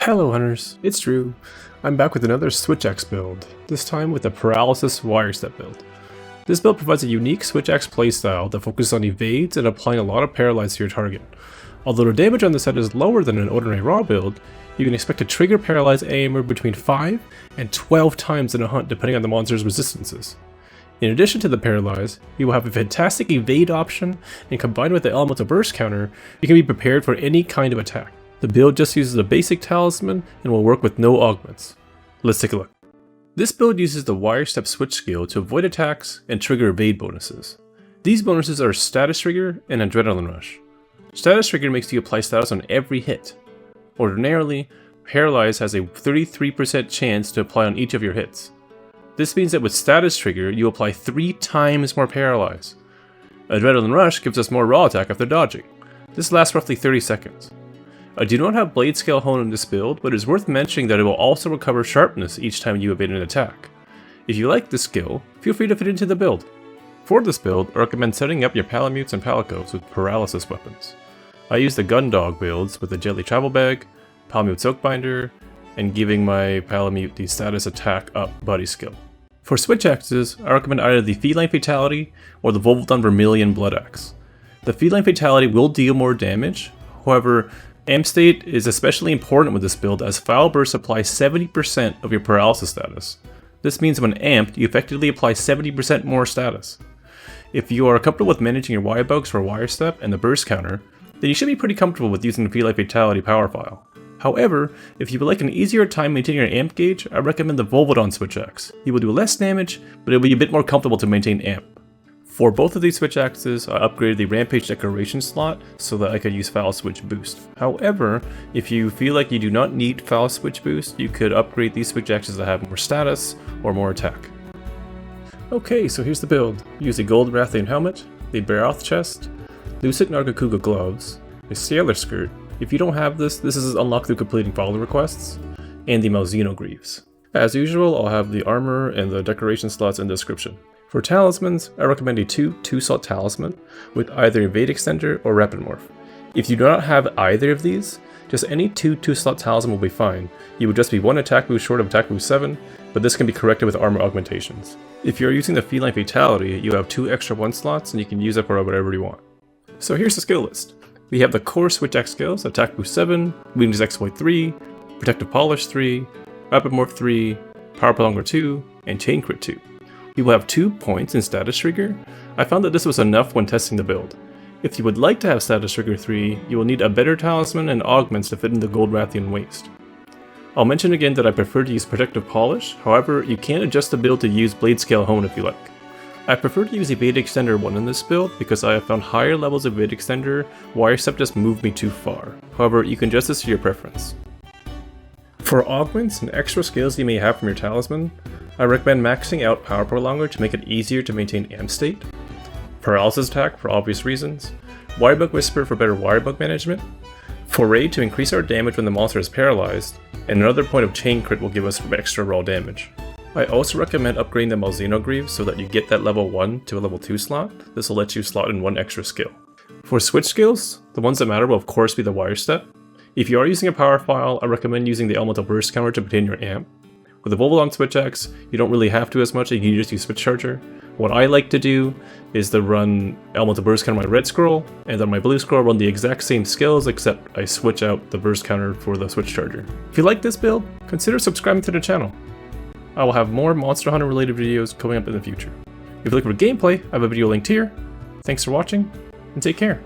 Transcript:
Hello hunters, it's Drew. I'm back with another Switch Axe build, this time with the Paralysis Wirestep build. This build provides a unique Switch Axe playstyle that focuses on evades and applying a lot of Paralyze to your target. Although the damage on this set is lower than an ordinary raw build, you can expect to trigger Paralyze anywhere between 5 and 12 times in a hunt depending on the monster's resistances. In addition to the Paralyze, you will have a fantastic evade option, and combined with the Elemental Burst counter, you can be prepared for any kind of attack. The build just uses a basic Talisman and will work with no augments. Let's take a look. This build uses the Wirestep switch skill to avoid attacks and trigger evade bonuses. These bonuses are Status Trigger and Adrenaline Rush. Status Trigger makes you apply status on every hit. Ordinarily, Paralyze has a 33% chance to apply on each of your hits. This means that with Status Trigger, you apply 3 times more Paralyze. Adrenaline Rush gives us more raw attack after dodging. This lasts roughly 30 seconds. I do not have Blade Scale Hone in this build, but it is worth mentioning that it will also recover sharpness each time you evade an attack. If you like this skill, feel free to fit it into the build. For this build, I recommend setting up your Palamutes and Palicos with Paralysis weapons. I use the Gundog builds with the Jelly Travel Bag, Palamute Soakbinder, and giving my Palamute the Status Attack Up buddy skill. For Switch Axes, I recommend either the Feline Fatality or the Volvoldon Vermilion Blood Axe. The Feline Fatality will deal more damage, however, Amp State is especially important with this build as Foul Burst applies 70% of your paralysis status. This means when amped, you effectively apply 70% more status. If you are comfortable with managing your Y bugs for Wirestep and the burst counter, then you should be pretty comfortable with using the Feline Fatality power file. However, if you would like an easier time maintaining your amp gauge, I recommend the Volvoldon Switch Axe. You will do less damage, but it will be a bit more comfortable to maintain amp. For both of these Switch Axes, I upgraded the Rampage Decoration slot so that I could use Foul Switch Boost. However, if you feel like you do not need Foul Switch Boost, you could upgrade these Switch Axes that have more status or more attack. Okay, so here's the build. Use a Gold Rathian Helmet, the Barroth Chest, Lucid Nargacuga Gloves, a Sailor Skirt. If you don't have this is unlocked through completing follow requests, and the Malzeno Greaves. As usual, I'll have the armor and the decoration slots in the description. For talismans, I recommend a 2-slot talisman with either Evade Extender or Rapid Morph. If you do not have either of these, just any 2-slot talisman will be fine. You would just be 1 attack boost short of attack boost 7, but this can be corrected with armor augmentations. If you're using the Feline Fatality, you have 2 extra 1 slots and you can use it for whatever you want. So here's the skill list. We have the core Switch Axe skills, attack boost 7, weakness exploit 3, protective polish 3, rapid morph 3, power prolonger 2, and chain crit 2. You will have 2 points in Status Trigger. I found that this was enough when testing the build. If you would like to have Status Trigger 3, you will need a better talisman and augments to fit in the Gold Rathian waist. I'll mention again that I prefer to use Protective Polish, however, you can adjust the build to use Blade Scale Hone if you like. I prefer to use Evade Extender 1 in this build because I have found higher levels of Evade Extender, Wirestep just moved me too far. However, you can adjust this to your preference. For augments and extra skills you may have from your talisman, I recommend maxing out Power Prolonger to make it easier to maintain amp state, Paralysis Attack for obvious reasons, Wirebug Whisper for better wirebug management, Foray to increase our damage when the monster is paralyzed, and another point of chain crit will give us extra raw damage. I also recommend upgrading the Malzeno Greaves so that you get that level 1 to a level 2 slot. This will let you slot in 1 extra skill. For switch skills, the ones that matter will of course be the Wirestep. If you are using a power file, I recommend using the Elemental Burst counter to maintain your amp. With the Volvoldon Switch Axe, you don't really have to as much, you can just use Switch Charger. What I like to do is to run Elemental Burst counter on my red scroll, and on my blue scroll run the exact same skills except I switch out the Burst counter for the Switch Charger. If you like this build, consider subscribing to the channel. I will have more Monster Hunter related videos coming up in the future. If you're looking for gameplay, I have a video linked here. Thanks for watching, and take care.